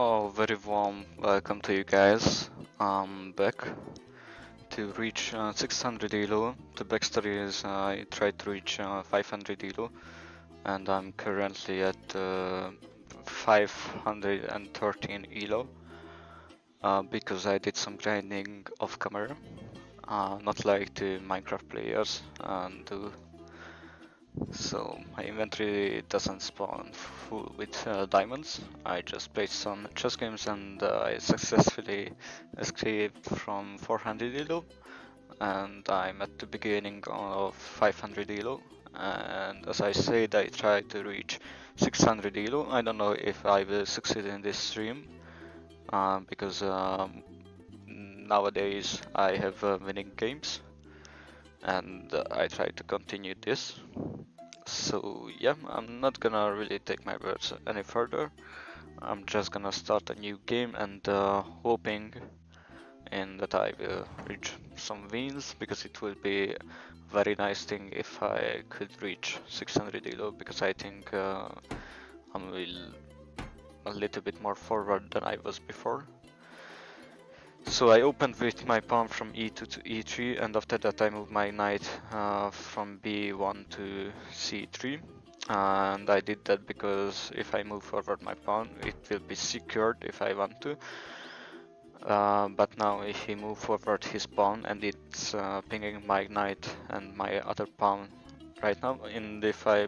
Oh, very warm welcome to you guys. I'm back to reach 600 elo. The backstory is I tried to reach 500 elo and I'm currently at 513 elo because I did some grinding off camera, not like the Minecraft players do. So my inventory doesn't spawn full with diamonds. I just played some chess games and I successfully escaped from 400 elo and I'm at the beginning of 500 elo, and as I said I tried to reach 600 elo. I don't know if I will succeed in this stream because nowadays I have winning games and I try to continue this. So yeah, I'm not gonna really take my words any further. I'm just gonna start a new game and hoping in that I will reach some wins, because it will be very nice thing if I could reach 600 elo, because I think I'm a little bit more forward than I was before. So I opened with my pawn from e2 to e3, and after that I moved my knight from b1 to c3. And I did that because if I move forward my pawn, it will be secured if I want to. But now if he move forward his pawn and it's pinging my knight and my other pawn right now, and if I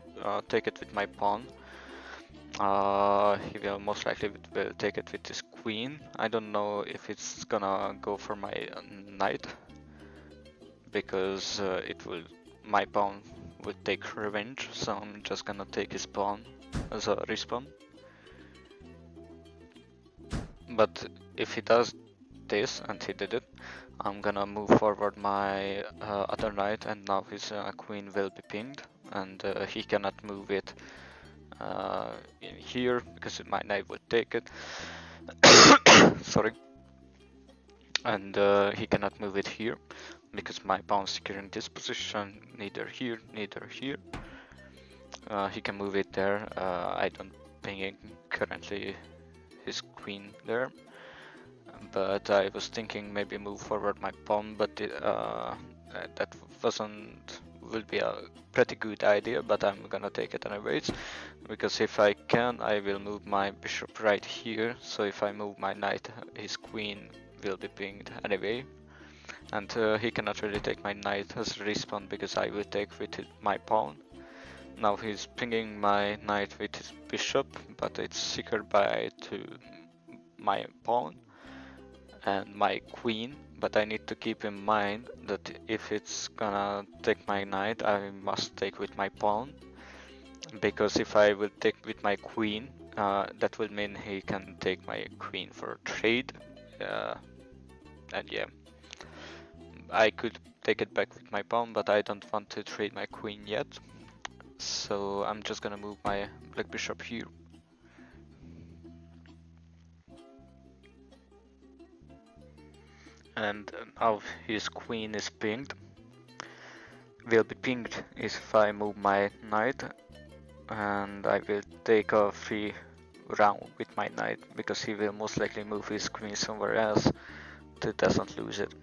take it with my pawn, he will most likely will take it with his queen. I don't know if it's gonna go for my knight, because my pawn would take revenge, so I'm just gonna take his pawn as a respawn. But if he does this, and he did it, I'm gonna move forward my other knight, and now his queen will be pinged, and he cannot move it in here because my knight would take it. Sorry. And he cannot move it here because my pawn is securing this position, neither here, neither here. He can move it there. I don't ping currently his queen there, but I was thinking maybe move forward my pawn, but that will be a pretty good idea, but I'm gonna take it anyways, because if I can, I will move my bishop right here, so if I move my knight, his queen will be pinged anyway, and he cannot really take my knight as a respawn because I will take with my pawn. Now he's pinging my knight with his bishop, but it's secured by my pawn and my queen, but I need to keep in mind that if it's gonna take my knight, I must take with my pawn, because if I will take with my queen, that will mean he can take my queen for trade, and yeah, I could take it back with my pawn, but I don't want to trade my queen yet, so I'm just gonna move my black bishop here. And now his queen is pinged. Will be pinged if I move my knight, and I will take a free round with my knight, because he will most likely move his queen somewhere else to doesn't lose it.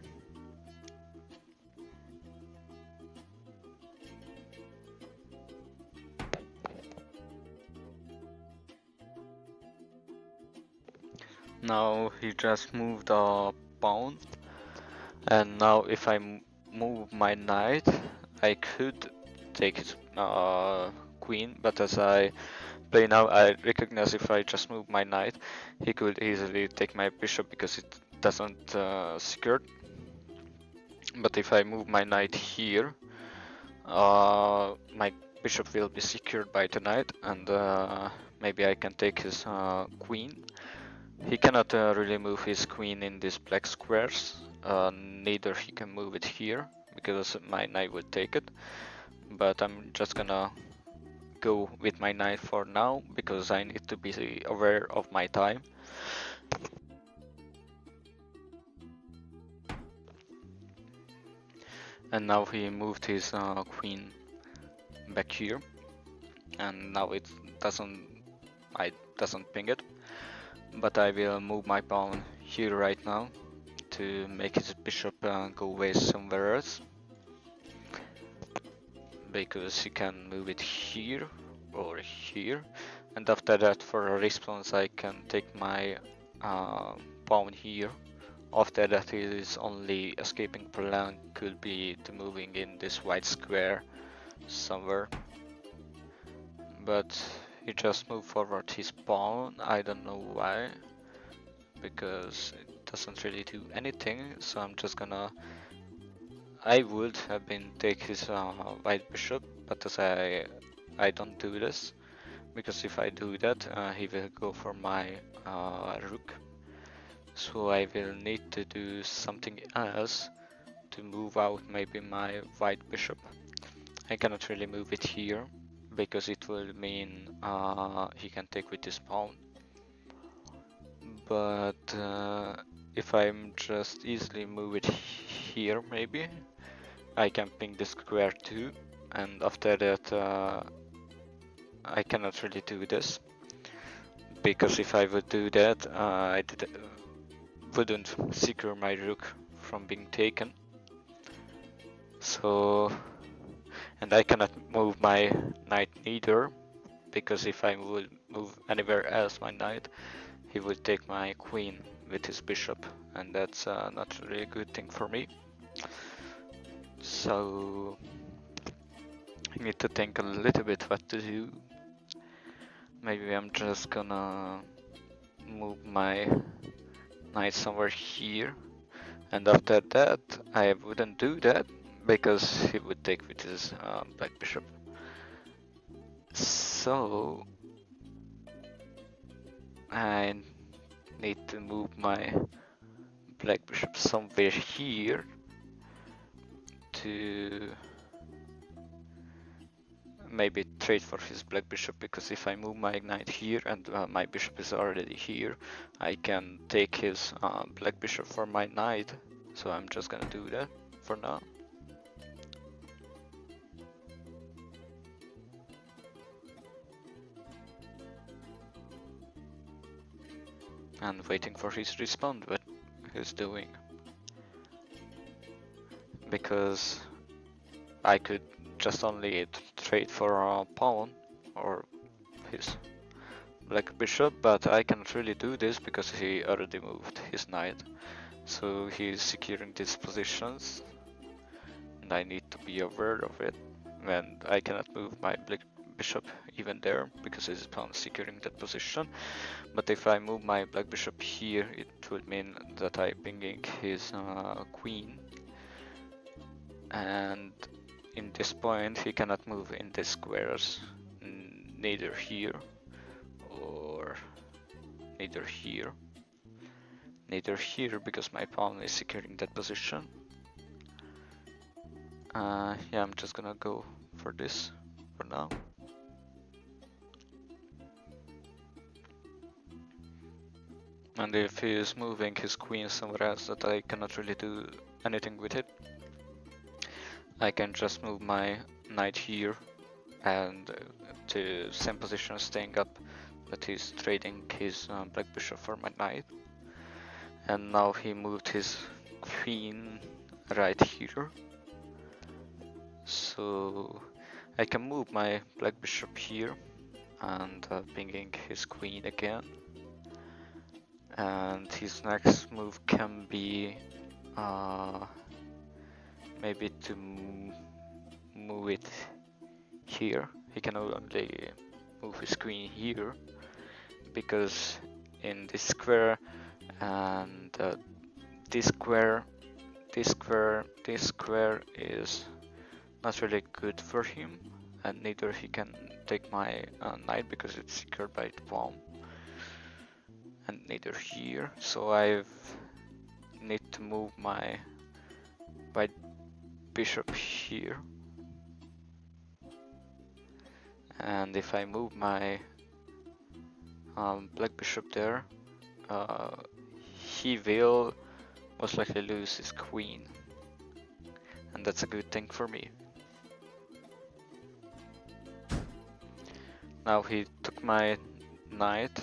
Now he just moved a pawn, and now if I move my knight, I could take his queen, but as I play now, I recognize if I just move my knight, he could easily take my bishop because it doesn't secure. But if I move my knight here, my bishop will be secured by the knight, and maybe I can take his queen. He cannot really move his queen in these black squares, neither he can move it here, because my knight would take it. But I'm just gonna go with my knight for now, because I need to be aware of my time. And now he moved his queen back here, and now it doesn't ping it. But I will move my pawn here right now to make his bishop go away somewhere else, because he can move it here or here, and after that for a response I can take my pawn here. After that his only escaping plan could be to moving in this white square somewhere, but he just moved forward his pawn. I don't know why, because it doesn't really do anything, so I'm just gonna... I would have been take his white bishop, but as I don't do this, because if I do that, he will go for my rook. So I will need to do something else to move out maybe my white bishop. I cannot really move it here, because it will mean he can take with his pawn. But if I'm just easily move it here, maybe I can ping the square too, and after that I cannot really do this, because if I would do that wouldn't secure my rook from being taken. So, and I cannot move my knight neither, because if I would move anywhere else my knight, he would take my queen with his bishop, and that's not really a good thing for me. So I need to think a little bit what to do. Maybe I'm just gonna move my knight somewhere here, and after that I wouldn't do that, because he would take with his black bishop. So I need to move my black bishop somewhere here to maybe trade for his black bishop, because if I move my knight here and my bishop is already here, I can take his black bishop for my knight. So I'm just gonna do that for now. And waiting for his response, what he's doing. Because I could just only trade for a pawn or his black bishop, but I cannot really do this because he already moved his knight. So he's securing these positions, and I need to be aware of it. And I cannot move my black bishop even there, because his pawn is securing that position. But if I move my black bishop here, it would mean that I'm pinging his queen. And in this point he cannot move in the squares, neither here or neither here. Neither here, because my pawn is securing that position. Yeah, I'm just gonna go for this for now. And if he is moving his queen somewhere else that I cannot really do anything with it, I can just move my knight here and to same position, staying up, but he's trading his black bishop for my knight. And now he moved his queen right here, so I can move my black bishop here and pinging his queen again. And his next move can be maybe to move it here. He can only move his queen here, because in this square and this square is not really good for him, and neither he can take my knight because it's secured by the pawn, and neither here. So I need to move my white bishop here, and if I move my black bishop there, he will most likely lose his queen, and that's a good thing for me. Now he took my knight,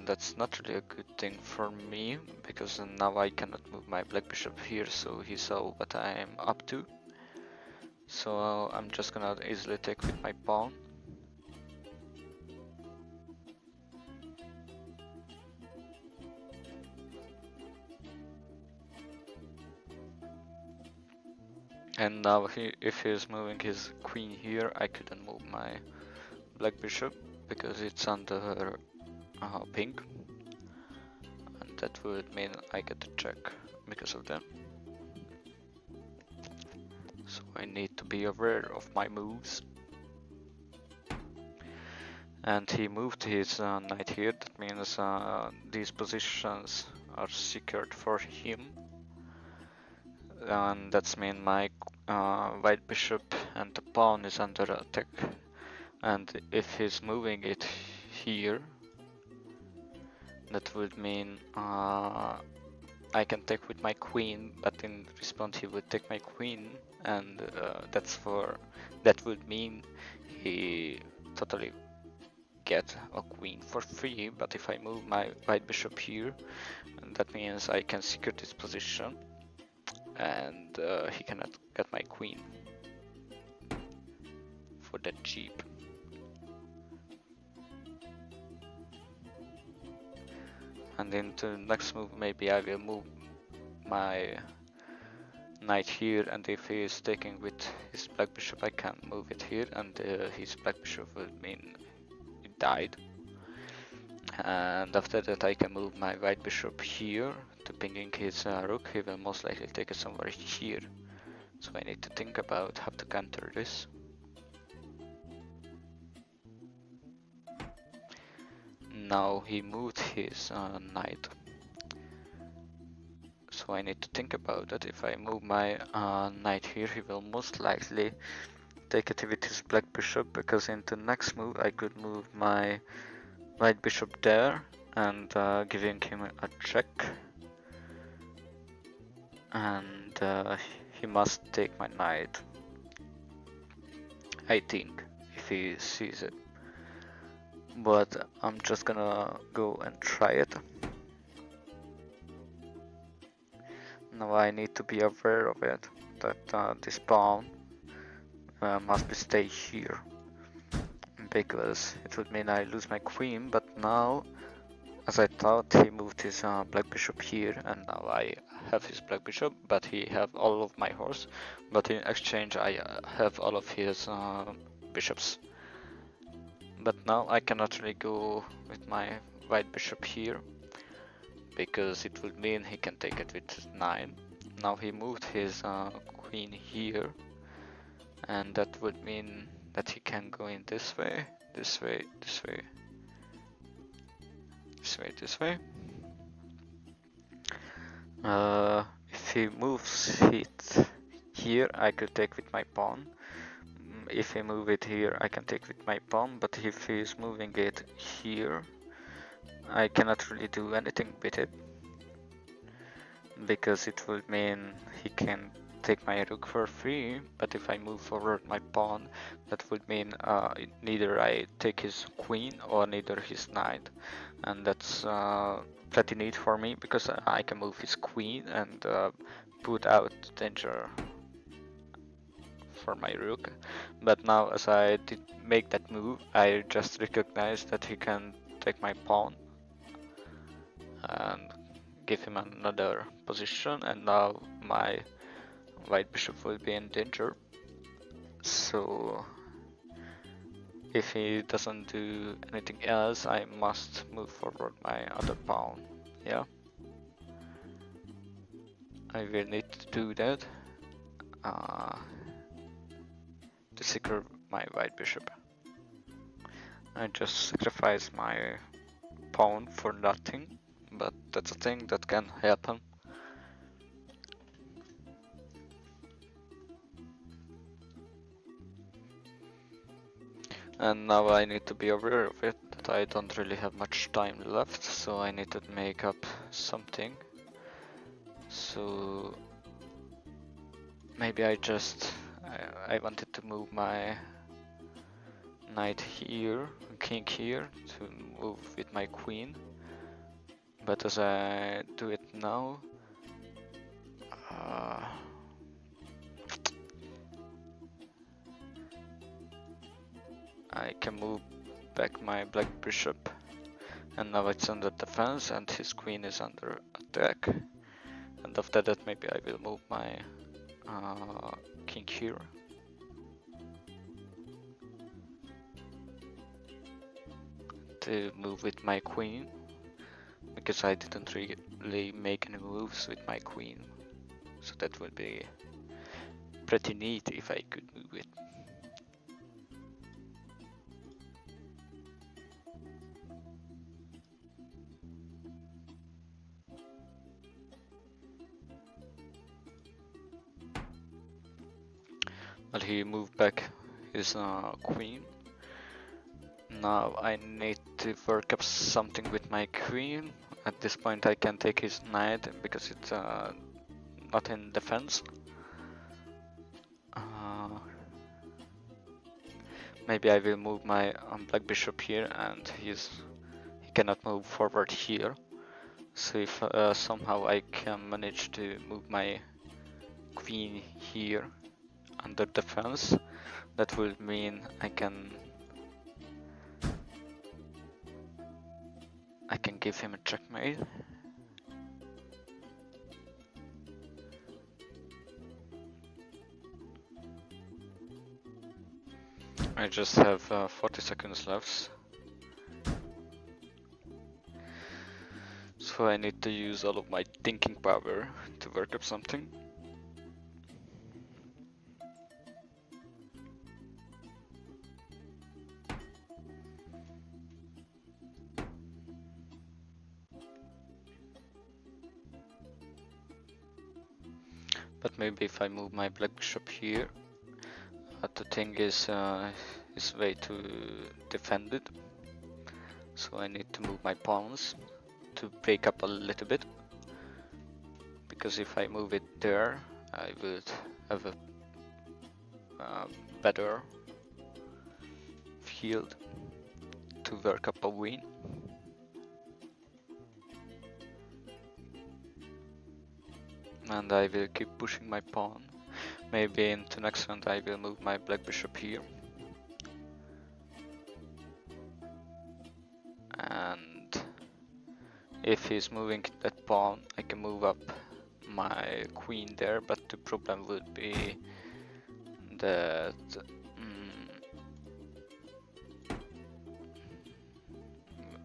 that's not really a good thing for me, because now I cannot move my black bishop here, so he saw what I'm up to. So I'm just gonna easily take with my pawn. And now if he's moving his queen here, I couldn't move my black bishop because it's under pink. And that would mean I get the check because of that. So I need to be aware of my moves. And he moved his knight here, that means these positions are secured for him. And that's mean my white bishop and the pawn is under attack. And if he's moving it here, that would mean I can take with my queen, but in response he would take my queen, and that would mean he totally get a queen for free. But if I move my white bishop here, that means I can secure this position, and he cannot get my queen for that cheap. And into the next move, maybe I will move my knight here, and if he is taking with his black bishop, I can move it here, and his black bishop would mean it died. And after that I can move my white bishop here to pinging his rook. He will most likely take it somewhere here. So I need to think about how to counter this. Now he moved his knight. So I need to think about it. If I move my knight here, he will most likely take it with his black bishop, because in the next move I could move my white bishop there and giving him a check. And he must take my knight, I think, if he sees it. But I'm just gonna go and try it. Now I need to be aware of it, that this pawn must stay here, because it would mean I lose my queen. But now, as I thought, he moved his black bishop here, and now I have his black bishop, but he have all of my horse. But in exchange I have all of his bishops. But now I cannot really go with my white bishop here, because it would mean he can take it with 9. Now he moved his queen here, and that would mean that he can go in this way, this way, this way, this way, this way. If he moves it here, I could take with my pawn. If he move it here, I can take with my pawn, but if he is moving it here, I cannot really do anything with it, because it would mean he can take my rook for free. But if I move forward my pawn, that would mean neither I take his queen or neither his knight, and that's pretty neat for me, because I can move his queen and put out danger for my rook. But now, as I did make that move, I just recognized that he can take my pawn and give him another position, and now my white bishop will be in danger. So if he doesn't do anything else, I must move forward my other pawn. Yeah, I will need to do that to secure my white bishop. I just sacrifice my pawn for nothing, but that's a thing that can happen. And now I need to be aware of it, that I don't really have much time left, so I need to make up something. So maybe I wanted to move my knight here, king here, to move with my queen. But as I do it now, I can move back my black bishop, and now it's under defense and his queen is under attack. And after that maybe I will move my king here. To move with my queen, because I didn't really make any moves with my queen. So that would be pretty neat if I could move it. But he moved back his queen. Now I need to work up something with my queen. At this point I can take his knight because it's not in defense. Maybe I will move my black bishop here, and he cannot move forward here. So if somehow I can manage to move my queen here under defense, that will mean I can give him a checkmate. I just have 40 seconds left. So I need to use all of my thinking power to work up something. But maybe if I move my black bishop here, the thing is way to defend it. So I need to move my pawns to break up a little bit. Because if I move it there, I would have a better field to work up a win. And I will keep pushing my pawn. Maybe into next round I will move my black bishop here. And if he's moving that pawn, I can move up my queen there, but the problem would be that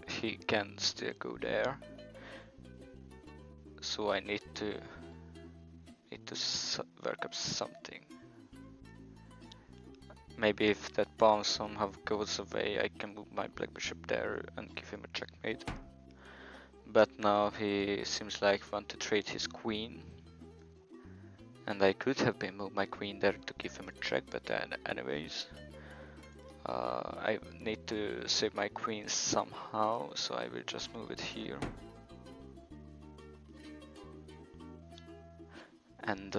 he can still go there. So I need to work up something. Maybe if that pawn somehow goes away, I can move my black bishop there and give him a checkmate. But now he seems like want to trade his queen. And I could have been moved my queen there to give him a check, but anyways. I need to save my queen somehow, so I will just move it here. And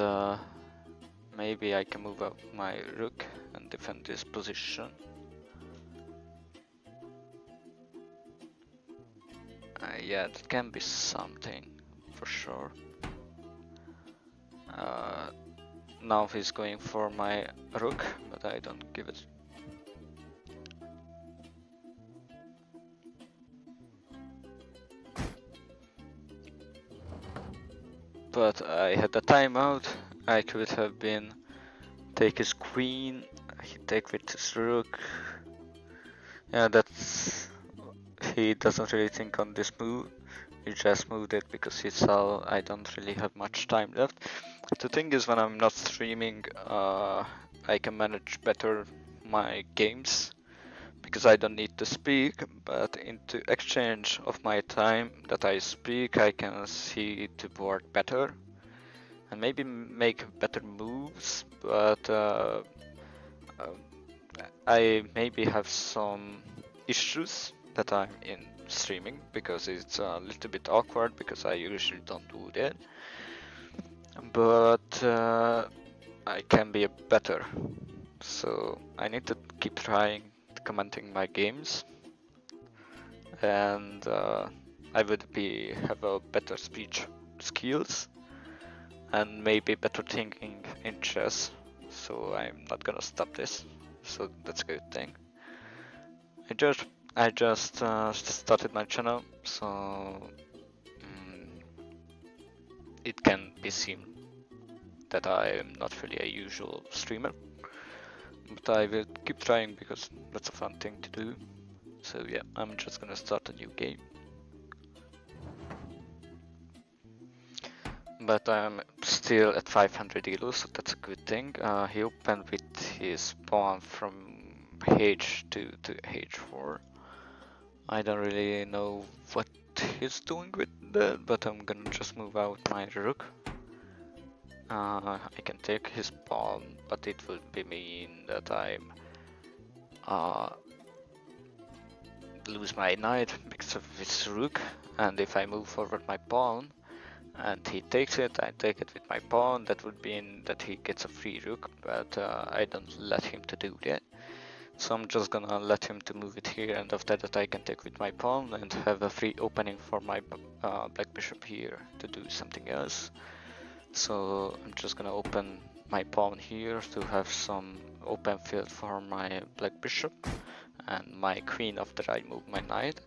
maybe I can move up my rook and defend this position. Yeah, that can be something for sure. Now he's going for my rook, but I don't give it. But I had a timeout. I could have been take his queen, he take with his rook. Yeah, that's, he doesn't really think on this move. He just moved it because he saw I don't really have much time left. The thing is, when I'm not streaming, I can manage better my games because I don't need to speak, but into exchange of my time that I speak, I can see the board better and maybe make better moves, but I maybe have some issues that I'm in streaming because it's a little bit awkward because I usually don't do that, but I can be better, so I need to keep trying commenting my games, and I would have a better speech skills and maybe better thinking in chess. So I'm not gonna stop this. So that's a good thing. I just started my channel, so it can be seen that I am not really a usual streamer, but I will keep trying because that's a fun thing to do. So yeah, I'm just gonna start a new game. But I'm still at 500 elo, so that's a good thing. He opened with his pawn from h2 to h4. I don't really know what he's doing with that, but I'm gonna just move out my rook. I can take his pawn, but it would be mean that I'm lose my knight because of his rook, and if I move forward my pawn and he takes it, I take it with my pawn, that would mean that he gets a free rook, but I don't let him to do that. So I'm just gonna let him to move it here, and after that I can take with my pawn and have a free opening for my black bishop here to do something else. So I'm just gonna open my pawn here to have some open field for my black bishop and my queen after I move my knight.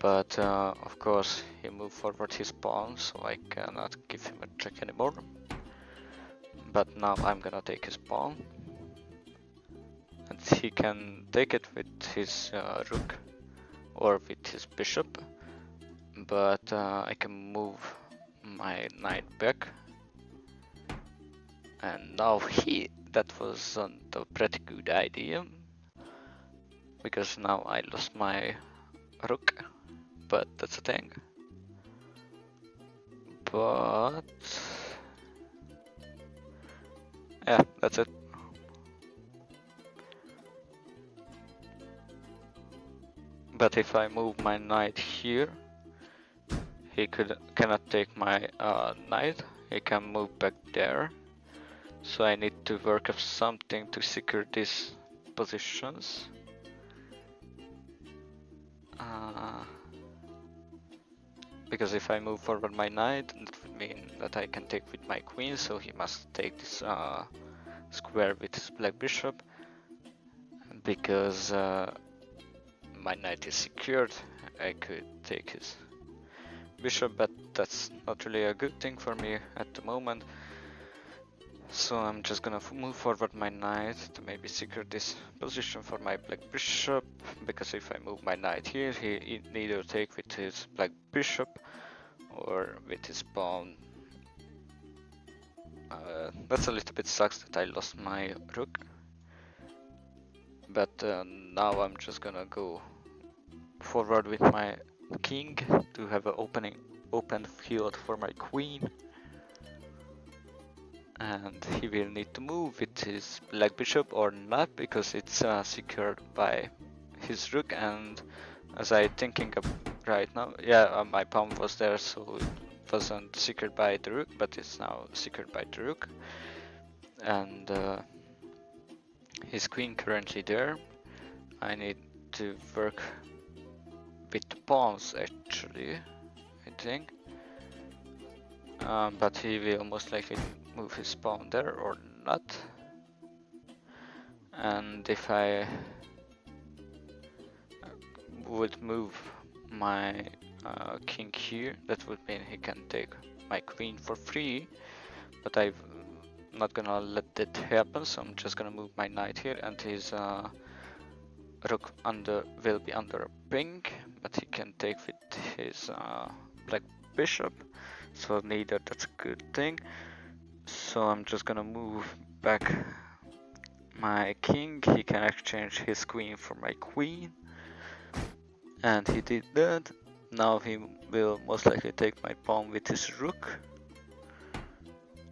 But of course he moved forward his pawn, so I cannot give him a check anymore. But now I'm gonna take his pawn, and he can take it with his rook or with his bishop, but I can move my knight back, and now that wasn't a pretty good idea, because now I lost my rook, but that's a thing. But yeah, that's it. But if I move my knight here, he cannot take my knight. He can move back there. So I need to work up something to secure these positions. Because if I move forward my knight, that would mean that I can take with my queen, so he must take this square with his black bishop. Because my knight is secured, I could take his bishop, but that's not really a good thing for me at the moment. So I'm just gonna move forward my knight to maybe secure this position for my black bishop, because if I move my knight here, he neither take with his black bishop or with his pawn. That's a little bit sucks that I lost my rook. But now I'm just gonna go forward with my king to have an open field for my queen. And he will need to move with his black bishop or not, because it's secured by his rook. And as I thinking of right now, yeah, my pawn was there, so it wasn't secured by the rook, but it's now secured by the rook. And his queen currently there. I need to work with the pawns actually, I think. But he will most likely move his pawn there or not. And if I would move my king here, that would mean he can take my queen for free, but I'm not gonna let that happen, so I'm just gonna move my knight here, and his rook will be under a ping, but he can take with his black bishop, so neither that's a good thing. So I'm just gonna move back my king. He can exchange his queen for my queen, and he did that. Now he will most likely take my pawn with his rook,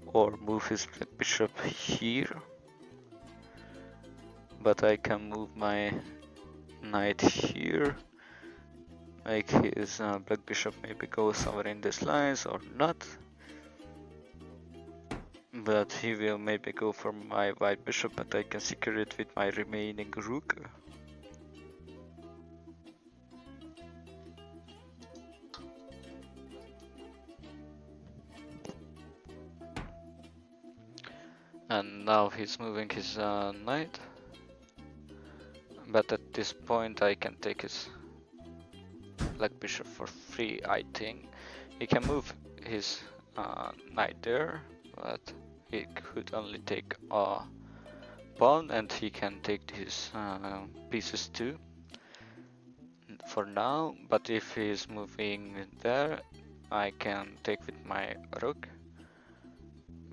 or move his black bishop here, but I can move my knight here, make his black bishop maybe go somewhere in these lines or not, but he will maybe go for my white bishop, but I can secure it with my remaining rook. And now he's moving his knight. But at this point I can take his black bishop for free, I think. He can move his knight there, but he could only take a pawn, and he can take his pieces too for now. But if he's moving there, I can take with my rook.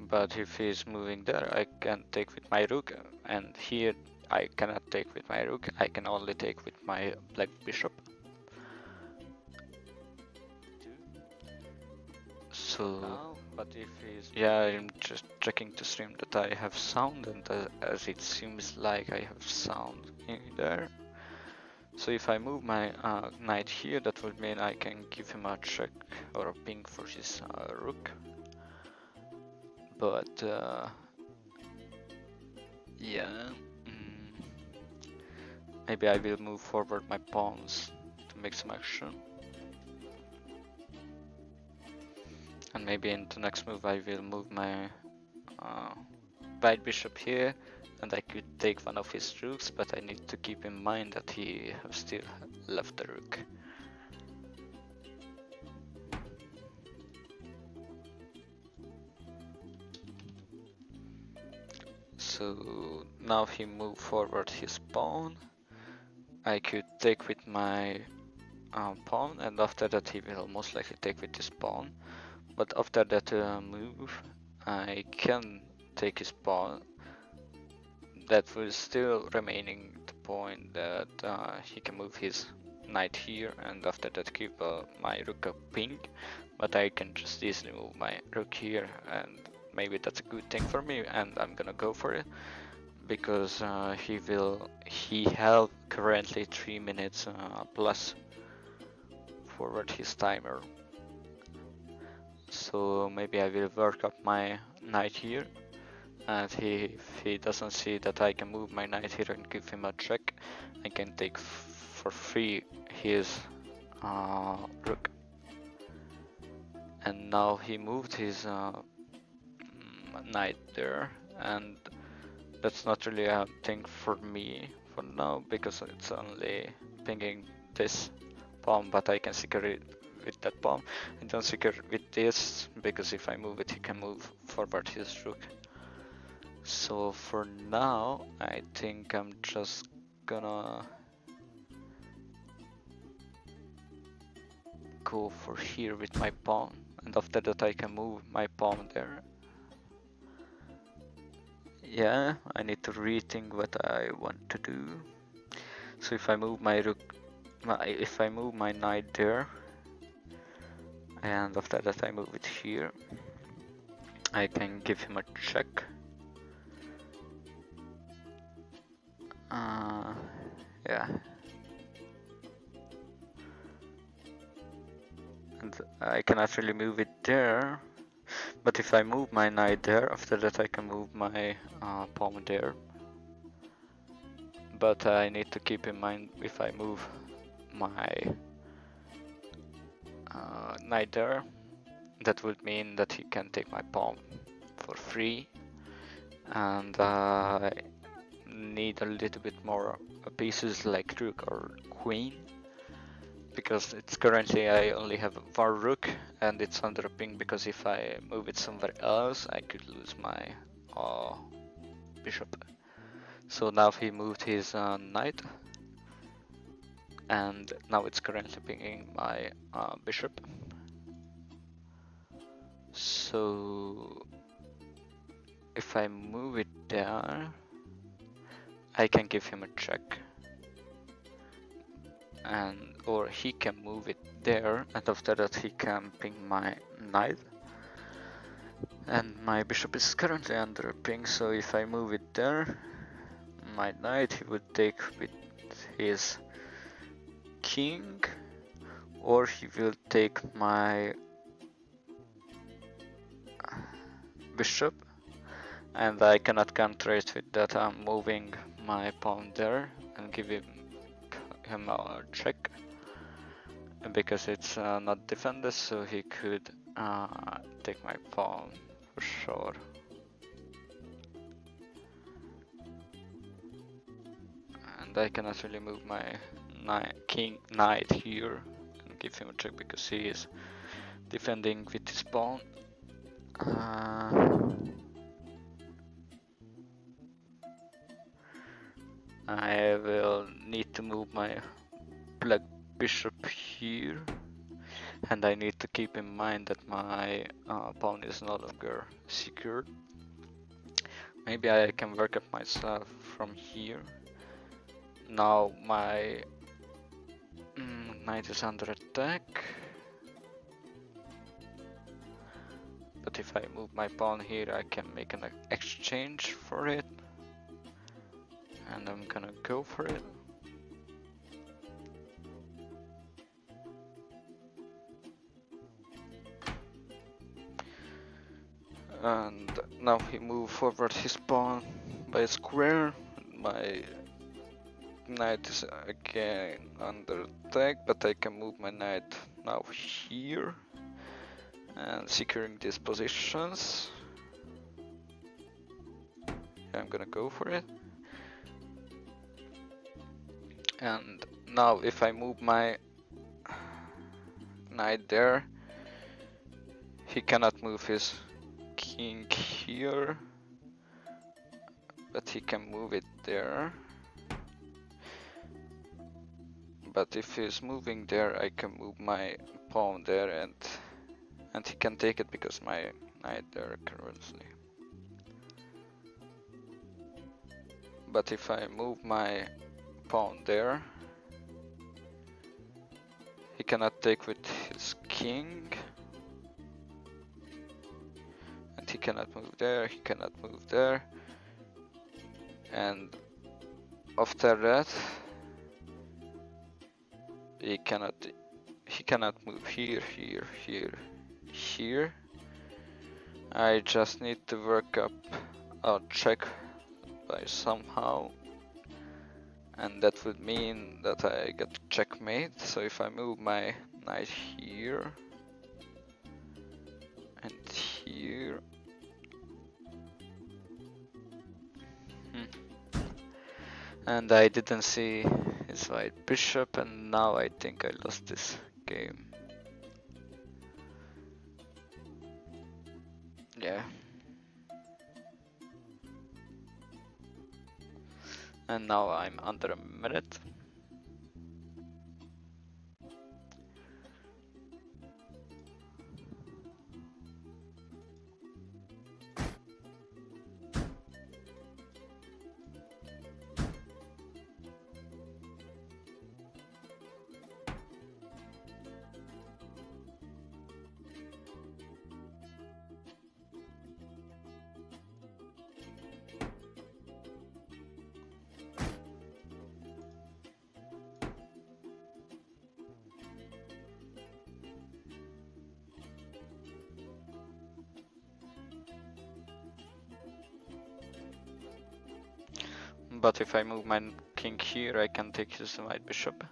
But if he's moving there, I can take with my rook, and here I cannot take with my rook, I can only take with my black bishop. So, but if he's... Yeah, I'm just checking to stream that I have sound, and as it seems like I have sound in there. So if I move my knight here, that would mean I can give him a check or a ping for his rook. But yeah, maybe I will move forward my pawns to make some action. And maybe in the next move I will move my white bishop here, and I could take one of his rooks, but I need to keep in mind that he has still left the rook. So now he moved forward his pawn. I could take with my pawn, and after that he will most likely take with his pawn. But after that move, I can take his pawn. That will still remaining the point that he can move his knight here, and after that give my rook a ping. But I can just easily move my rook here, and maybe that's a good thing for me, and I'm gonna go for it. Because he have currently 3 minutes plus forward his timer. So maybe I will work up my knight here, and if he doesn't see that I can move my knight here and give him a check, I can take for free his rook. And now he moved his knight there, and that's not really a thing for me for now, because it's only pinging this pawn, but I can secure it with that pawn. I don't secure with this, because if I move it, he can move forward his rook. So for now, I think I'm just gonna go for here with my pawn, and after that I can move my pawn there. Yeah, I need to rethink what I want to do. So if I move my rook, if I move my knight there, and after that I move it here, I can give him a check. Yeah. And I cannot really move it there. But if I move my knight there, after that I can move my pawn there. But I need to keep in mind, if I move my knight there, that would mean that he can take my pawn for free. And I need a little bit more pieces like rook or queen, because it's currently I only have one rook and it's under a ping, because if I move it somewhere else I could lose my bishop. So now he moved his knight, and now it's currently pinging my bishop. So if I move it there, I can give him a check, and or he can move it there, and after that he can ping my knight. And my bishop is currently under a ping, so if I move it there, my knight, he would take with his king, or he will take my bishop, and I cannot counter it with that. I'm moving my pawn there and give him a check, because it's not defended, so he could take my pawn for sure. And I cannot really move my king knight here and give him a check because he is defending with his pawn. I will need to move my black bishop here, and I need to keep in mind that my pawn is no longer secured. Maybe I can work up myself from here. Now my knight is under attack. But if I move my pawn here, I can make an exchange for it. And I'm gonna go for it. And now he moved forward his pawn by a square. My knight is again under attack, but I can move my knight now here and securing these positions. I'm gonna go for it. And now if I move my knight there, he cannot move his king here, but he can move it there. But if he's moving there, I can move my pawn there, and he can take it because my knight there currently. But if I move my pawn there, he cannot take with his king. And he cannot move there, he cannot move there. And after that, he cannot move here, here, here, here. I just need to work up a check by somehow, and that would mean that I get checkmate. So if I move my knight here and here, and I didn't see his white bishop, and now I think I lost this game. Yeah. And now I'm under a minute. But if I move my king here, I can take his white bishop.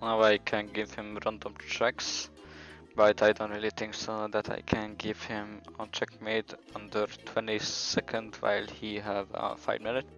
Now I can give him random checks, but I don't really think so that I can give him a checkmate under 20 seconds while he have 5 minutes.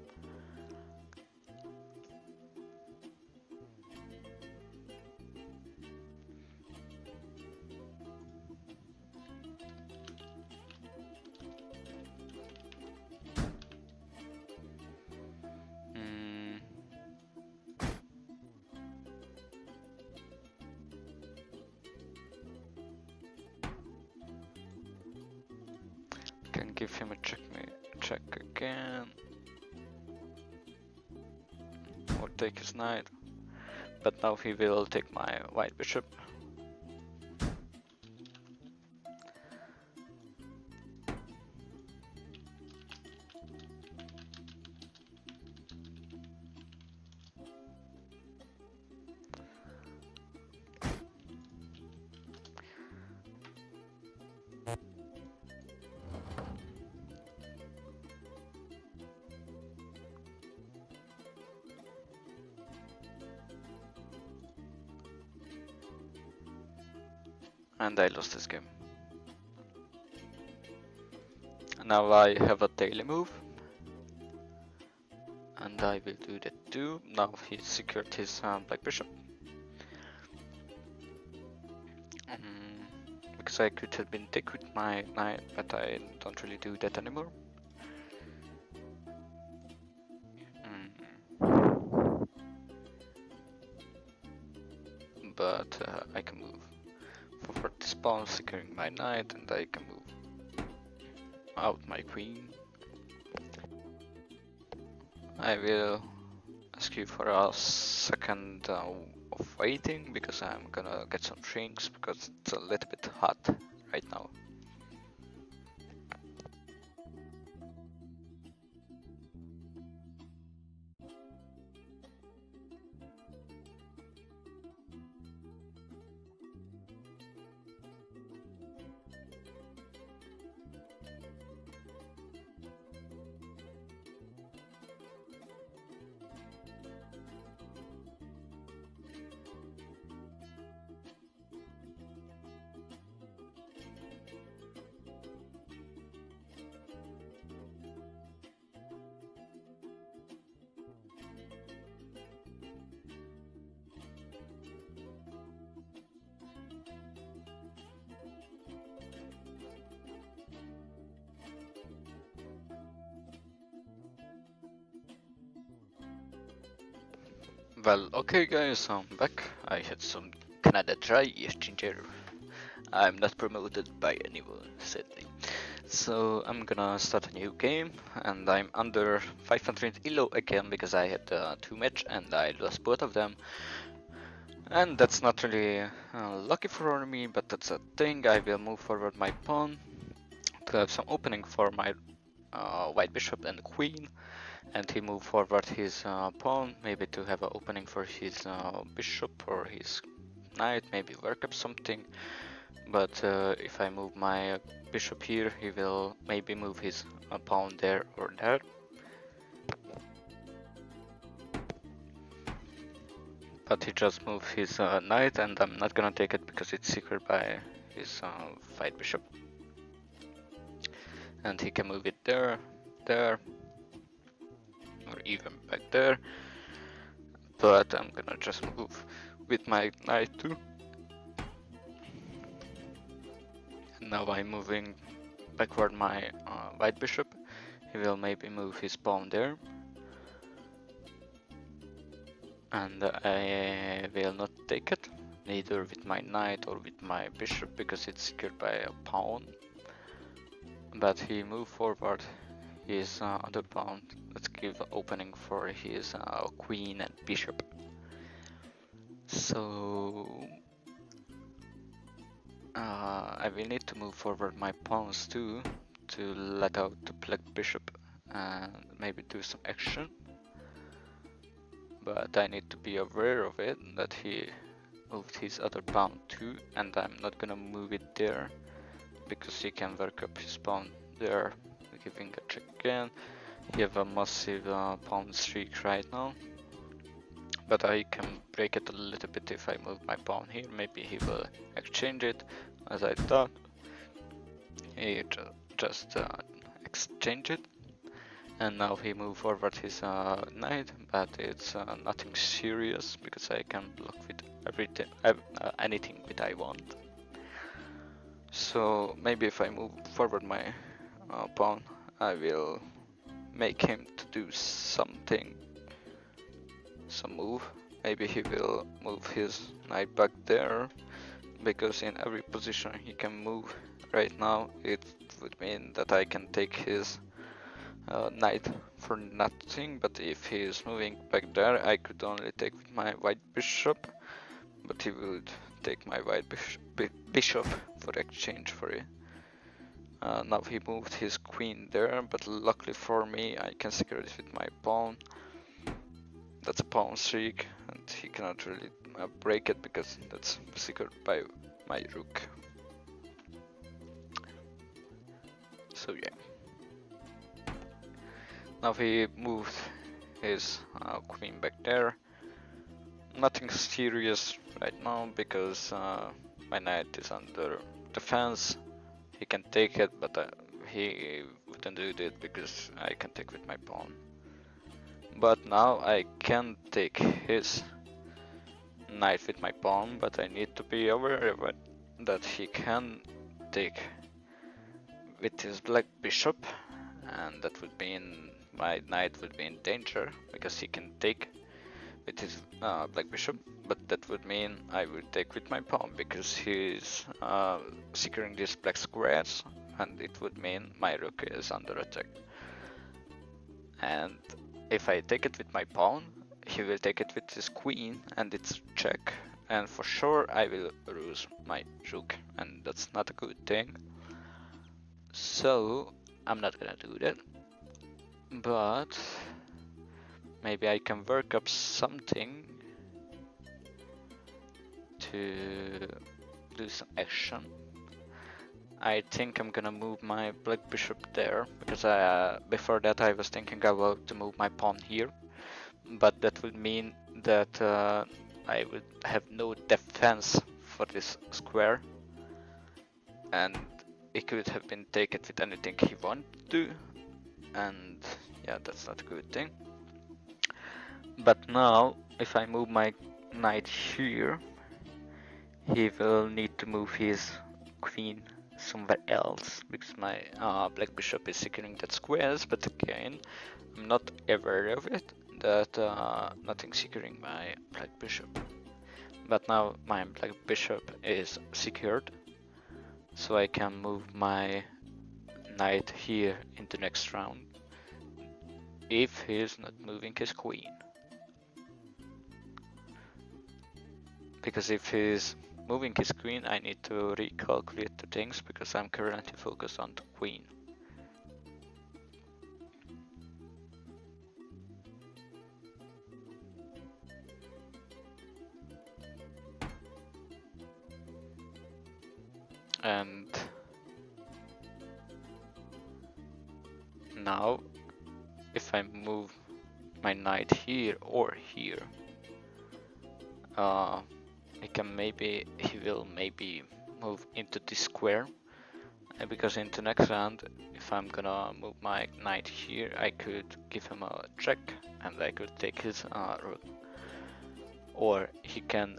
Can give him a checkmate, check again. take his knight, but now he will take my white bishop. And I lost this game. Now I have a daily move. And I will do that too. Now he secured his black bishop. Because I could have been take with my knight, but I don't really do that anymore. But I can move forward this pawn, securing my knight, and I can move out my queen. I will ask you for a second of waiting, because I'm gonna get some drinks, because it's a little bit hot right now. Well, okay guys, I'm back. I had some Canada Dry ginger. I'm not promoted by anyone, sadly. So I'm gonna start a new game, and I'm under 500 elo again because I had 2 match and I lost both of them. And that's not really lucky for me, but that's a thing. I will move forward my pawn to have some opening for my white bishop and queen. And he moved forward his pawn, maybe to have an opening for his bishop or his knight, maybe work up something. But if I move my bishop here, he will maybe move his pawn there or there. But he just moved his knight, and I'm not gonna take it because it's secured by his white bishop. And he can move it there, there, or even back there, but I'm gonna just move with my knight too. And now I'm moving backward my white bishop. He will maybe move his pawn there, and I will not take it, neither with my knight or with my bishop, because it's secured by a pawn. But he moved forward his other pawn. Let's give an opening for his queen and bishop. So I will need to move forward my pawns too, to let out the black bishop and maybe do some action. But I need to be aware of it, that he moved his other pawn too, and I'm not gonna move it there because he can work up his pawn there. Giving a check again. He have a massive pawn streak right now, but I can break it a little bit if I move my pawn here. Maybe he will exchange it, as I thought. He just exchanged it, and now he moved forward his knight, but it's nothing serious because I can block with everything, anything that I want. So maybe if I move forward my pawn, I will make him to do something, some move. Maybe he will move his knight back there, because in every position he can move right now, it would mean that I can take his knight for nothing, but if he is moving back there, I could only take with my white bishop, but he would take my white bishop for exchange for it. Now he moved his queen there, but luckily for me, I can secure it with my pawn. That's a pawn streak, and he cannot really break it because that's secured by my rook. So yeah. Now he moved his queen back there. Nothing serious right now because my knight is under defense. He can take it, but he wouldn't do it because I can take with my pawn. But now I can take his knight with my pawn, but I need to be aware of it, that he can take with his black bishop, and that would mean my knight would be in danger because he can take with his black bishop, but that would mean I would take with my pawn because he's securing these black squares, and it would mean my rook is under attack. And if I take it with my pawn, he will take it with his queen, and it's check, and for sure I will lose my rook, and that's not a good thing. So I'm not gonna do that, but maybe I can work up something to do some action. I think I'm gonna move my black bishop there, because before that I was thinking about to move my pawn here, but that would mean that I would have no defense for this square, and it could have been taken with anything he wanted to, and yeah, that's not a good thing. But now, if I move my knight here, he will need to move his queen somewhere else, because my black bishop is securing that squares, but again, I'm not aware of it, that nothing securing my black bishop. But now my black bishop is secured, so I can move my knight here in the next round, if he is not moving his queen. Because if he's moving his queen, I need to recalculate the things, because I'm currently focused on the queen. And now, if I move my knight here or here, he will maybe move into this square, because in the next round, if I'm gonna move my knight here, I could give him a check and I could take his rook, or he can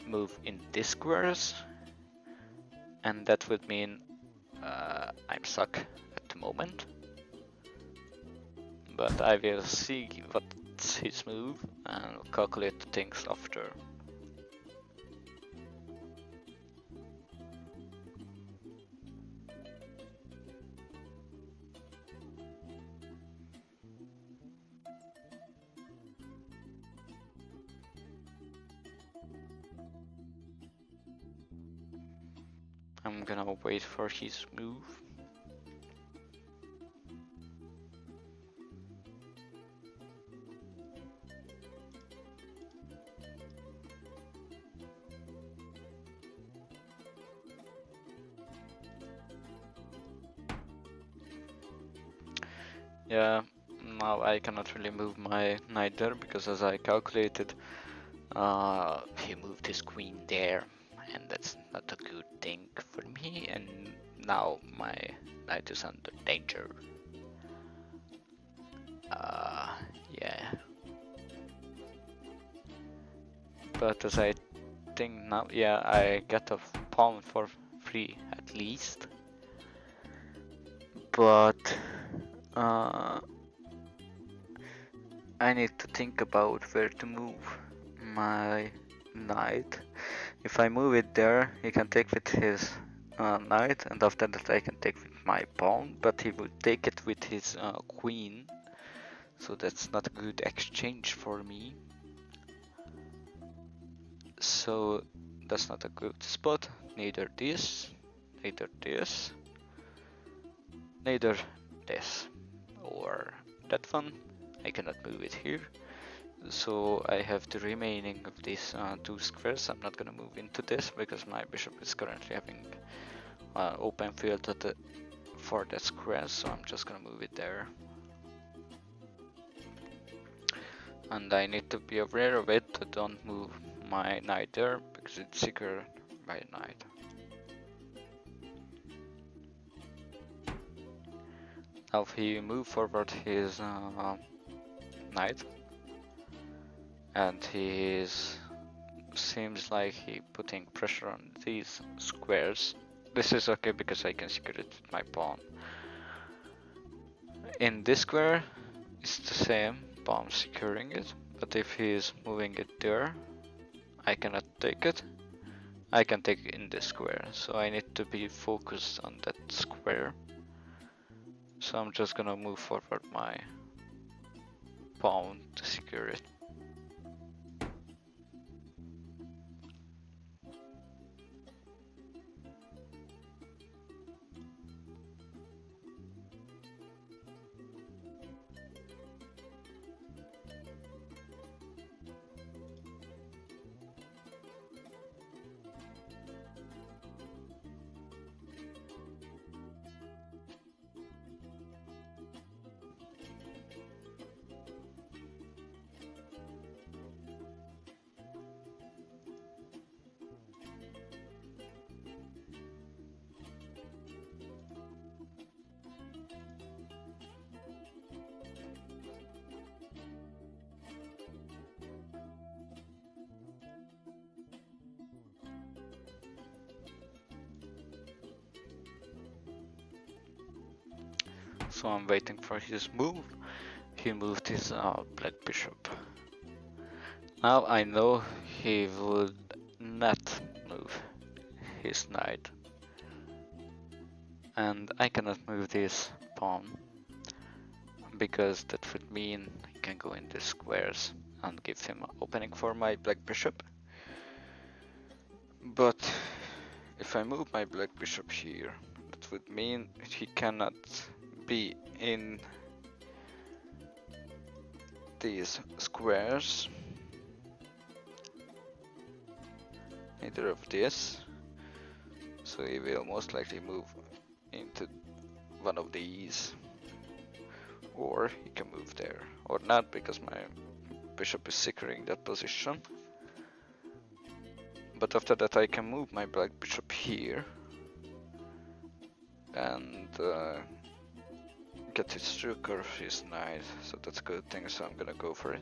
move in this squares, and that would mean I'm stuck at the moment. But I will see what's his move and calculate the things after. I'm gonna wait for his move. Yeah, now I cannot really move my knight there, because as I calculated, he moved his queen there, and that's not a good thing for me, and now my knight is under danger. Yeah. But as I think now, yeah, I get a pawn for free at least. But I need to think about where to move my knight. If I move it there, he can take with his knight, and after that I can take with my pawn, but he will take it with his queen, so that's not a good exchange for me. So that's not a good spot. Neither this, neither this, neither this, or that one. I cannot move it here. So I have the remaining of these two squares. I'm not gonna move into this because my bishop is currently having open field for that square, so I'm just gonna move it there. And I need to be aware of it to don't move my knight there because it's secured by a knight. Now if he move forward his knight, and he seems like he putting pressure on these squares. This is okay because I can secure it with my pawn. In this square, it's the same, pawn securing it, but if he is moving it there, I cannot take it. I can take it in this square, so I need to be focused on that square. So I'm just gonna move forward my pawn to secure it. So I'm waiting for his move. He moved his black bishop. Now I know he would not move his knight. And I cannot move this pawn, because that would mean he can go in the squares and give him an opening for my black bishop. But if I move my black bishop here, that would mean he cannot be in these squares, neither of this, so he will most likely move into one of these, or he can move there, or not, because my bishop is securing that position. But after that I can move my black bishop here and get his rook or his knight, so that's a good thing, so I'm gonna go for it.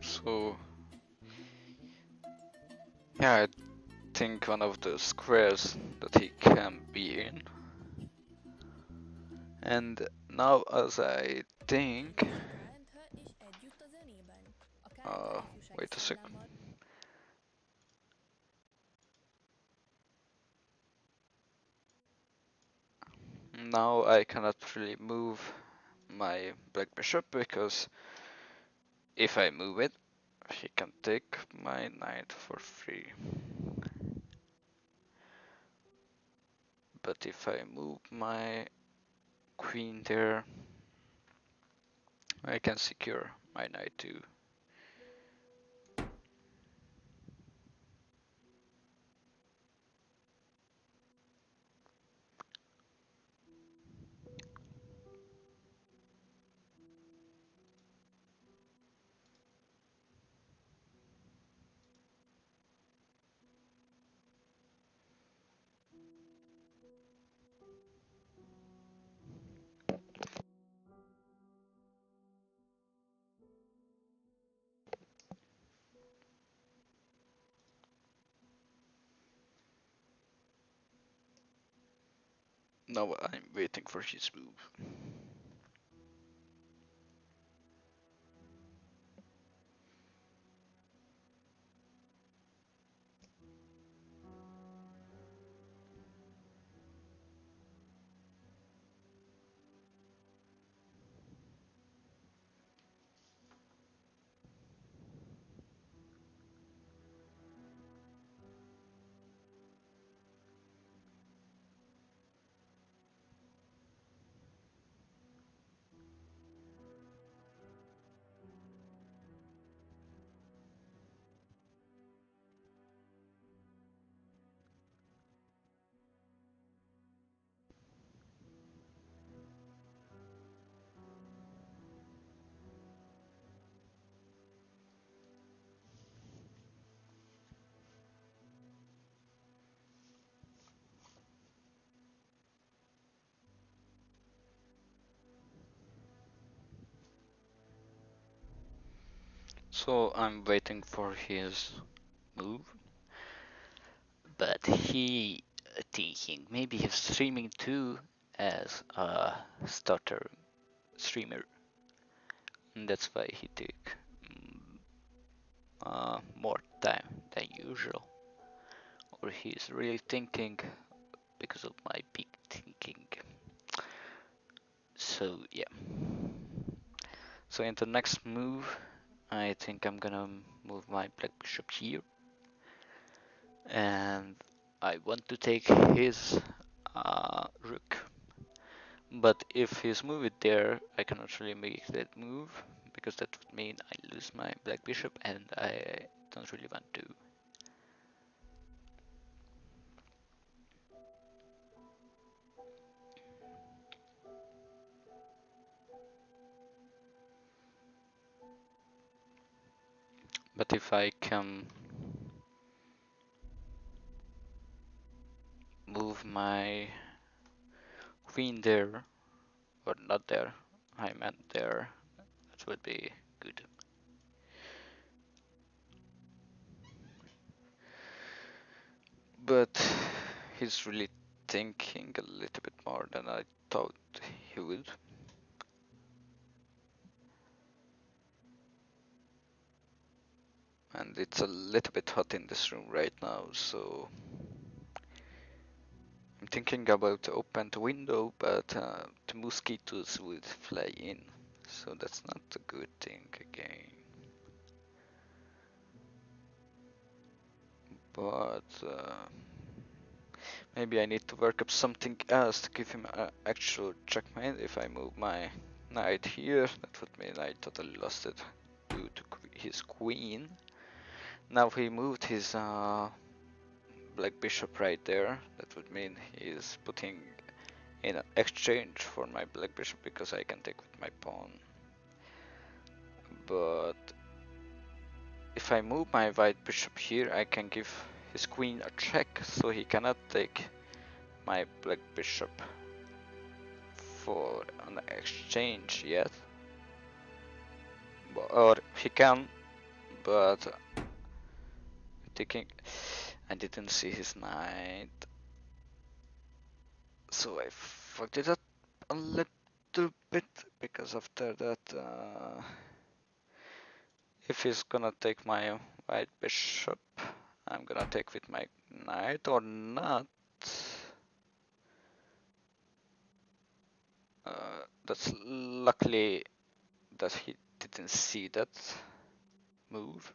So yeah, I think one of the squares that he can be in. And now as I think, wait a sec. Now I cannot really move my black bishop, because if I move it, he can take my knight for free. But if I move my queen there, I can secure my knight too. Now I'm waiting for his move. So I'm waiting for his move, but he thinking maybe he's streaming too as a starter streamer, and that's why he take more time than usual, or he's really thinking because of my big thinking. So yeah. So in the next move, I think I'm gonna move my black bishop here, and I want to take his rook. But if he's moved there, I cannot really make that move because that would mean I lose my black bishop, and I don't really want to. But if I can move my queen there, or not there, I meant there, that would be good. But he's really thinking a little bit more than I thought he would. And it's a little bit hot in this room right now, so I'm thinking about to open the window, but the mosquitoes would fly in, so that's not a good thing again. But maybe I need to work up something else to give him an actual checkmate. If I move my knight here, that would mean I totally lost it due to his queen. Now he moved his black bishop right there. That would mean he's putting in exchange for my black bishop because I can take with my pawn. But if I move my white bishop here, I can give his queen a check, so he cannot take my black bishop for an exchange yet. Or he can, but taking. I didn't see his knight, so I fucked it up a little bit because after that, if he's gonna take my white bishop, I'm gonna take with my knight or not. That's luckily that he didn't see that move.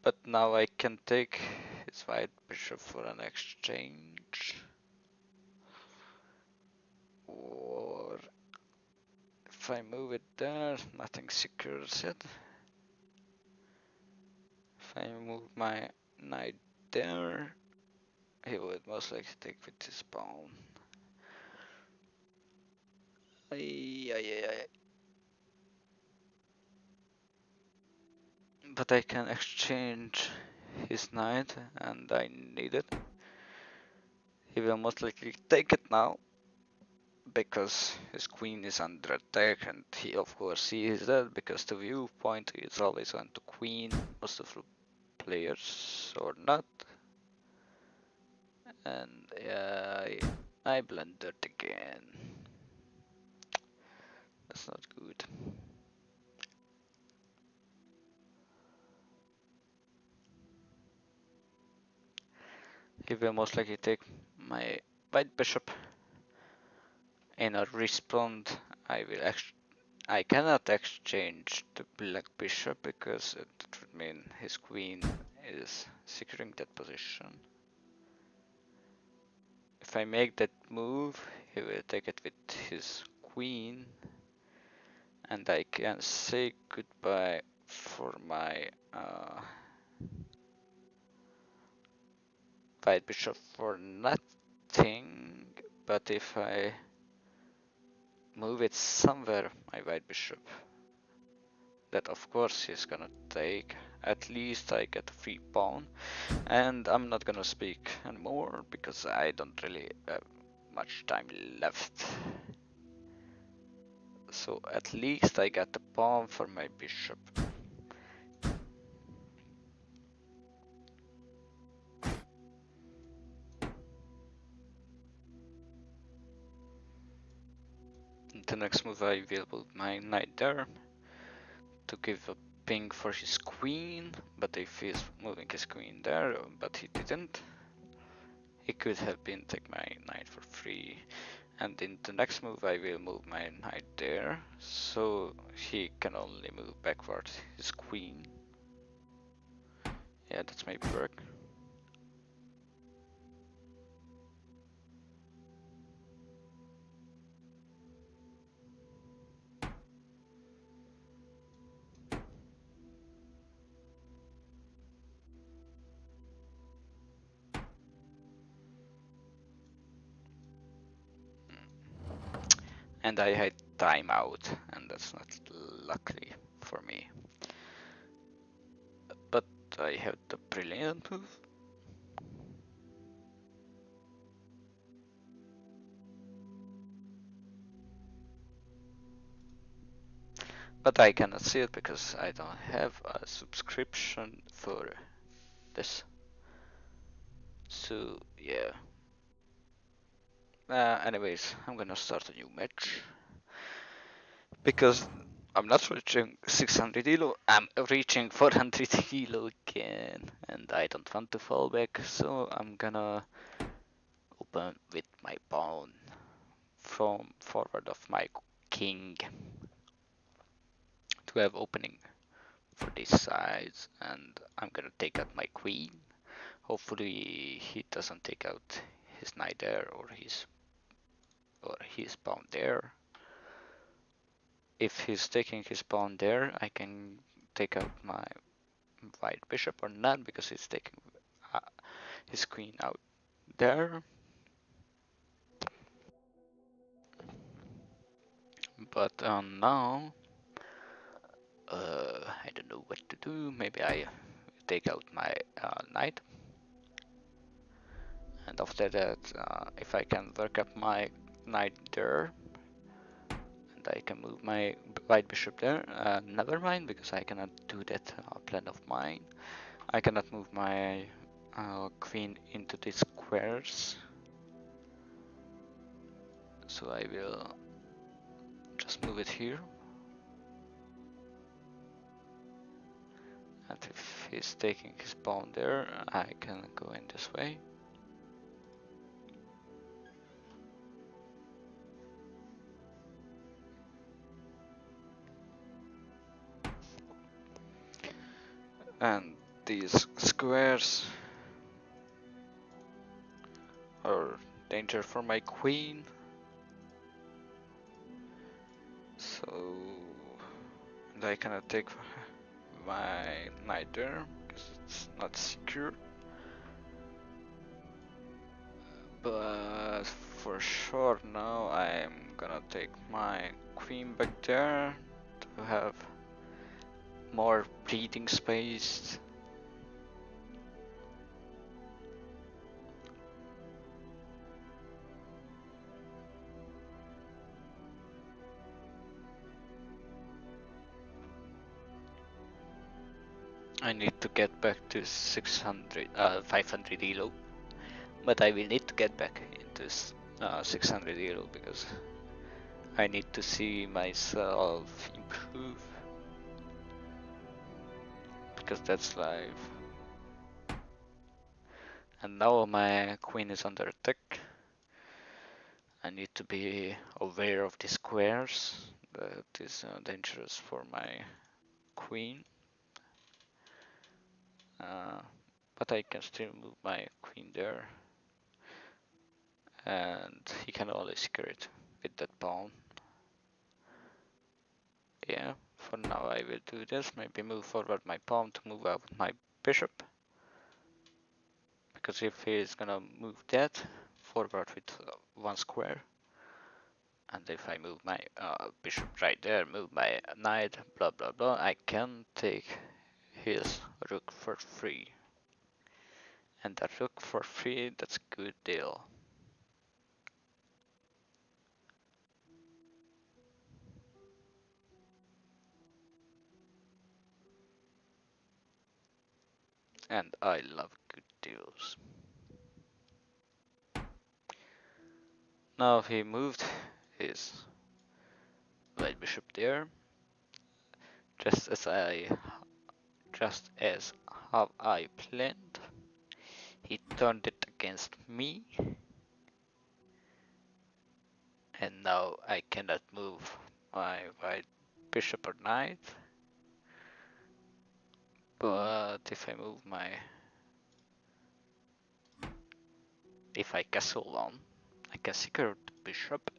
But now I can take his white bishop for an exchange. Or if I move it there, nothing secures it. If I move my knight there, he would most likely take with his pawn. But I can exchange his knight, and I need it. He will most likely take it now, because his queen is under attack, and he of course sees that, because the viewpoint is always on the queen, most of the players or not. And I blundered again. That's not good. He will most likely take my white bishop. In a respond, I cannot exchange the black bishop because it would mean his queen is securing that position. If I make that move, he will take it with his queen, and I can say goodbye for my white bishop for nothing. But if I move it somewhere, my white bishop, that of course he's gonna take. At least I get a free pawn, and I'm not gonna speak anymore because I don't really have much time left. So at least I got a pawn for my bishop. In the next move I will put my knight there to give a ping for his queen, but if he's moving his queen there, but he didn't, he could have been take my knight for free. And in the next move I will move my knight there, so he can only move backwards his queen. Yeah, that's maybe work. And I had timeout, and that's not lucky for me. But I have the brilliant move. But I cannot see it because I don't have a subscription for this. So yeah. Anyways, I'm gonna start a new match because I'm not reaching 600 elo. I'm reaching 400 elo again, and I don't want to fall back. So I'm gonna open with my pawn from forward of my king to have opening for this size, and I'm gonna take out my queen. Hopefully he doesn't take out his knight there or his pawn there. If he's taking his pawn there, I can take out my white bishop or not because he's taking his queen out there. But now I don't know what to do. Maybe I take out my knight, and after that, if I can work up my knight there, and I can move my white bishop there. Never mind, because I cannot do that plan of mine. I cannot move my queen into these squares, so I will just move it here. And if he's taking his pawn there, I can go in this way. And these squares are danger for my queen. So, and I cannot take my knight there because it's not secure. But for sure now I'm gonna take my queen back there to have more breathing space. I need to get back to 500 elo, but I will need to get back into 600 euro because I need to see myself improve because that's life. And now my queen is under attack. I need to be aware of the squares. That is dangerous for my queen. But I can still move my queen there. And he can only secure it with that pawn. Yeah, for now I will do this. Maybe move forward my pawn to move out my bishop. Because if he is gonna move that forward with one square, and if I move my bishop right there, move my knight, blah blah blah, I can take his rook for free. And that rook for free, that's a good deal. And I love good deals. Now he moved his white bishop there, just as how I planned. He turned it against me, and now I cannot move my white bishop or knight. But if I castle one, I can secure the bishop,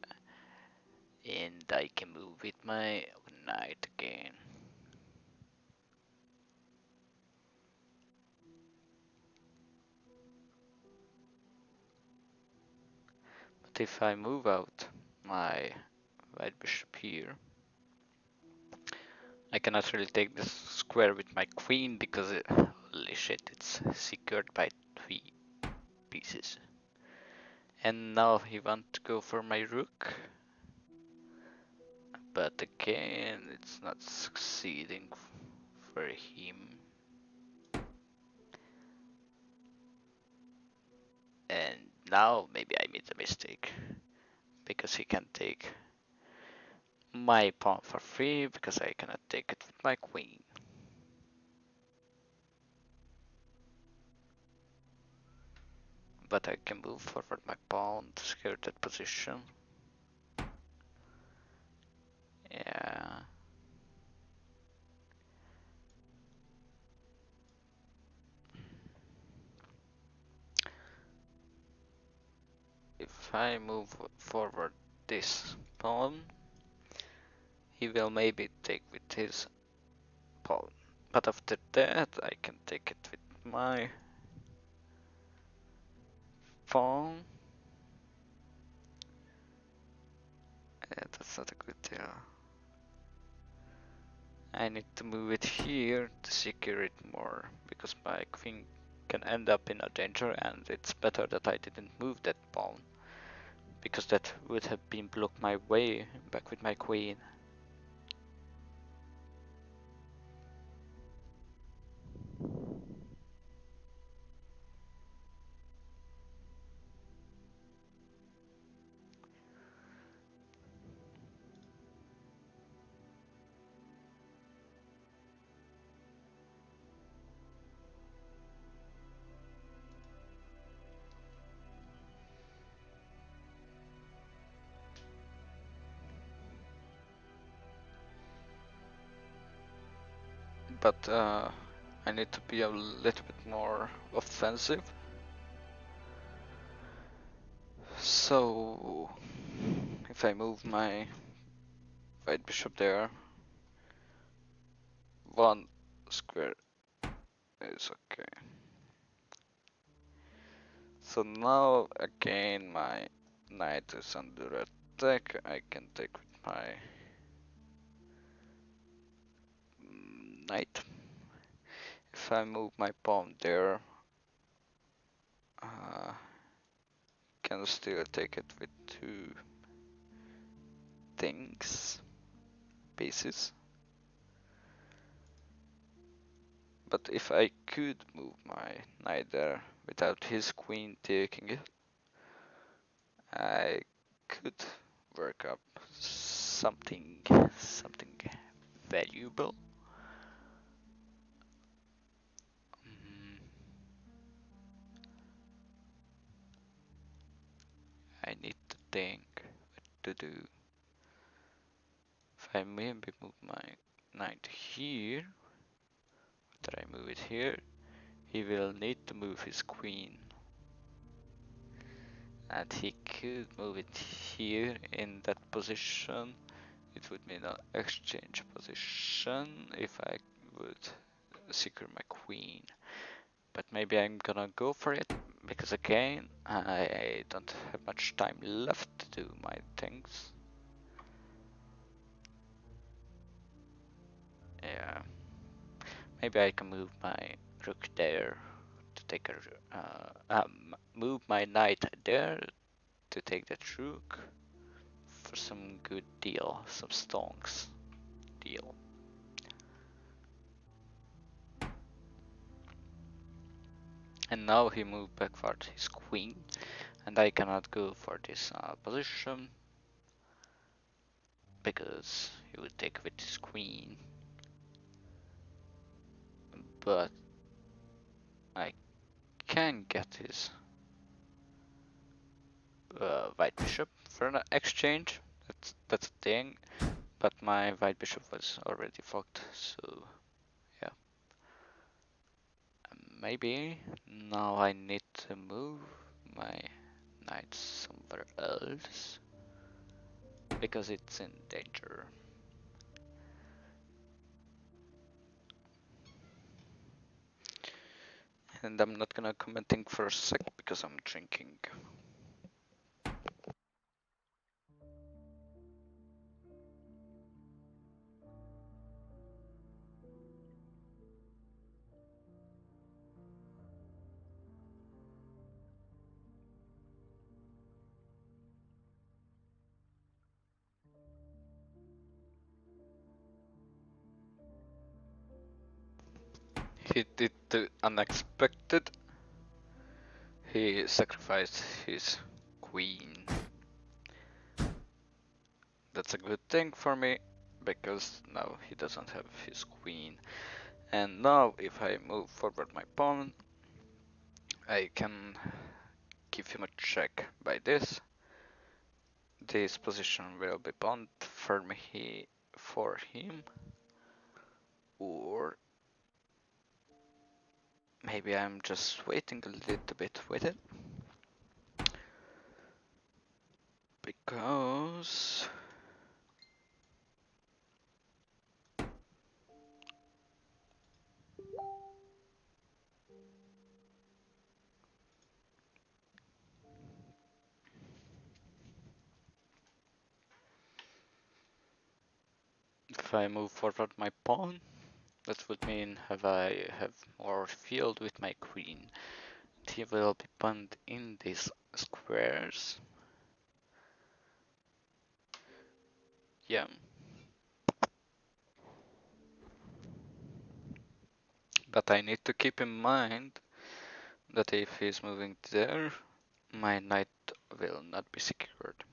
and I can move with my knight again. But if I move out my white bishop here, I cannot really take this square with my queen because holy shit, it's secured by 3 pieces. And now he wants to go for my rook. But again, it's not succeeding for him. And now maybe I made a mistake. Because he can take my pawn for free, because I cannot take it with my queen. But I can move forward my pawn to secure that position. Yeah. If I move forward this pawn, he will maybe take with his pawn. But after that, I can take it with my pawn. Yeah, that's not a good deal. I need to move it here to secure it more, because my queen can end up in a danger, and it's better that I didn't move that pawn, because that would have been blocked my way back with my queen. But I need to be a little bit more offensive. So if I move my white bishop there, one square is okay. So now again my knight is under attack. I can take with my knight. If I move my pawn there, can still take it with 2 pieces. But if I could move my knight there without his queen taking it, I could work up something valuable. Mm, I need to think what to do. If I maybe move my knight here, after I move it here, he will need to move his queen. And he could move it here in that position. It would mean an exchange position if I would secure my queen. But maybe I'm gonna go for it, because again, I don't have much time left to do my things. Yeah. Maybe I can move my rook there to take move my knight there to take that rook for some good deal, some stonks deal. And now he moved backward his queen, and I cannot go for this position because he would take with his queen. But I can get his white bishop for an exchange. That's a thing. But my white bishop was already fucked, so yeah. Maybe now I need to move my knight somewhere else because it's in danger. And I'm not gonna commenting for a sec because I'm drinking. He did the unexpected. He sacrificed his queen. That's a good thing for me because now he doesn't have his queen. And now if I move forward my pawn, I can give him a check by this. This position will be bound for me for him, or maybe I'm just waiting a little bit with it because if I move forward my pawn, that would mean I have more field with my queen. He will be bound in these squares. Yeah. But I need to keep in mind that if he's moving there, my knight will not be secured.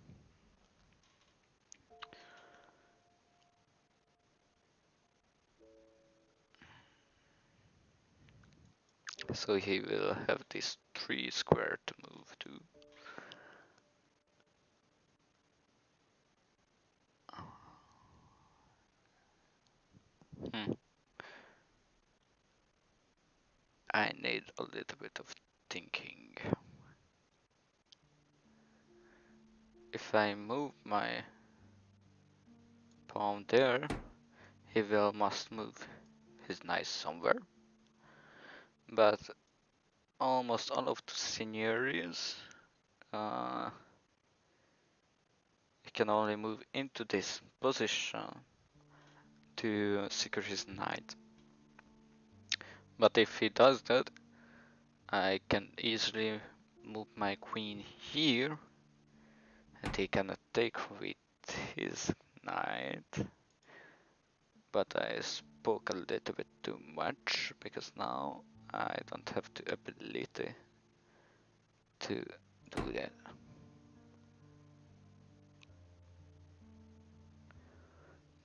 So he will have this 3 square to move to. Hmm. I need a little bit of thinking. If I move my pawn there, he will must move his knight somewhere. But almost all of the scenarios, he can only move into this position to secure his knight. But if he does that, I can easily move my queen here, and he cannot take with his knight. But I spoke a little bit too much because now I don't have the ability to do that.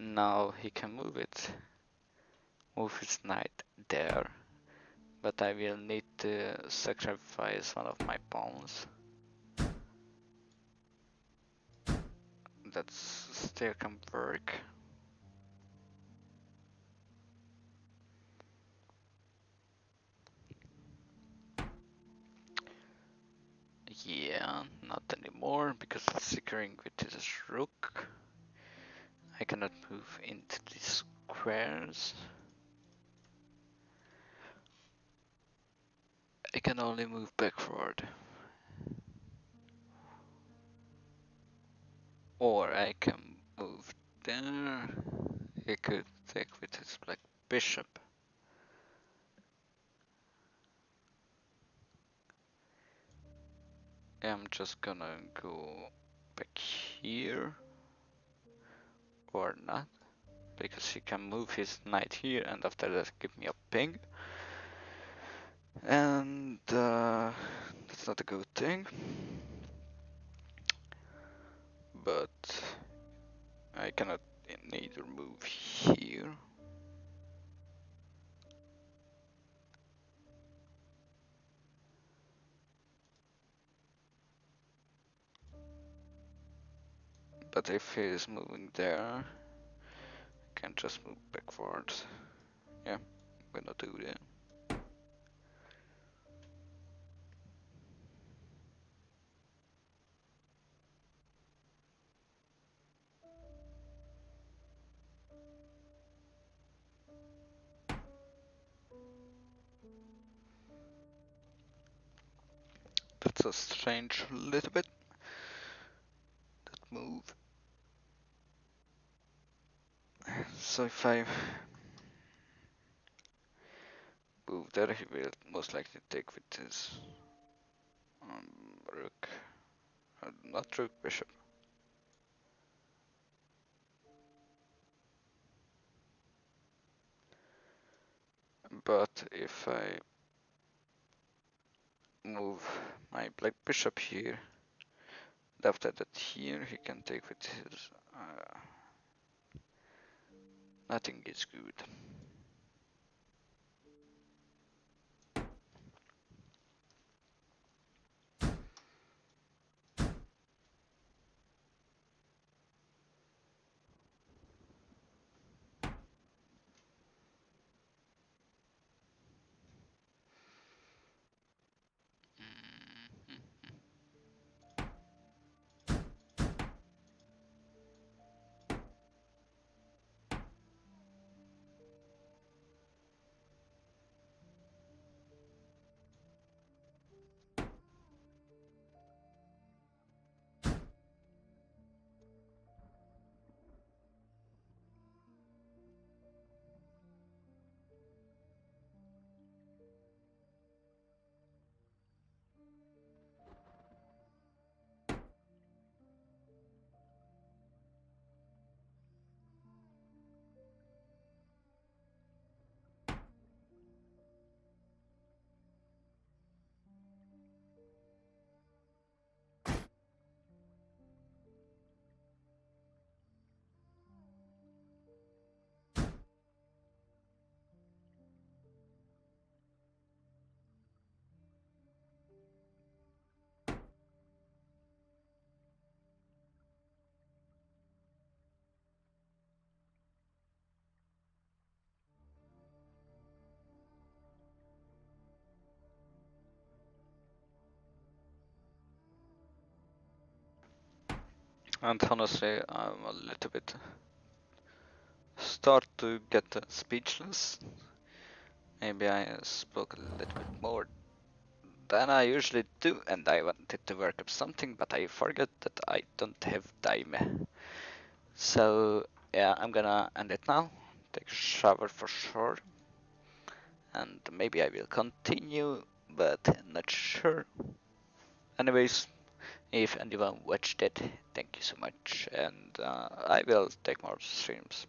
Now he can move it. Move his knight there. But I will need to sacrifice one of my pawns. That still can work. Yeah, not anymore, because it's securing with his rook. I cannot move into these squares. I can only move backward. Or I can move there. He could take with his black bishop. I'm just gonna go back here. Or not. Because he can move his knight here and after that give me a ping. And that's not a good thing. But I cannot neither move here. But if he is moving there, I can just move backwards. Yeah, I'm gonna do that. That's a strange little bit, that move. So if I move there, he will most likely take with his rook. Not rook, bishop. But if I move my black bishop here, after that here, he can take with his... nothing is good. And honestly, I'm a little bit start to get speechless. Maybe I spoke a little bit more than I usually do, and I wanted to work up something, but I forgot that I don't have time. So yeah, I'm gonna end it now. Take a shower for sure, and maybe I will continue, but not sure. Anyways, if anyone watched it, thank you so much, and I will take more streams.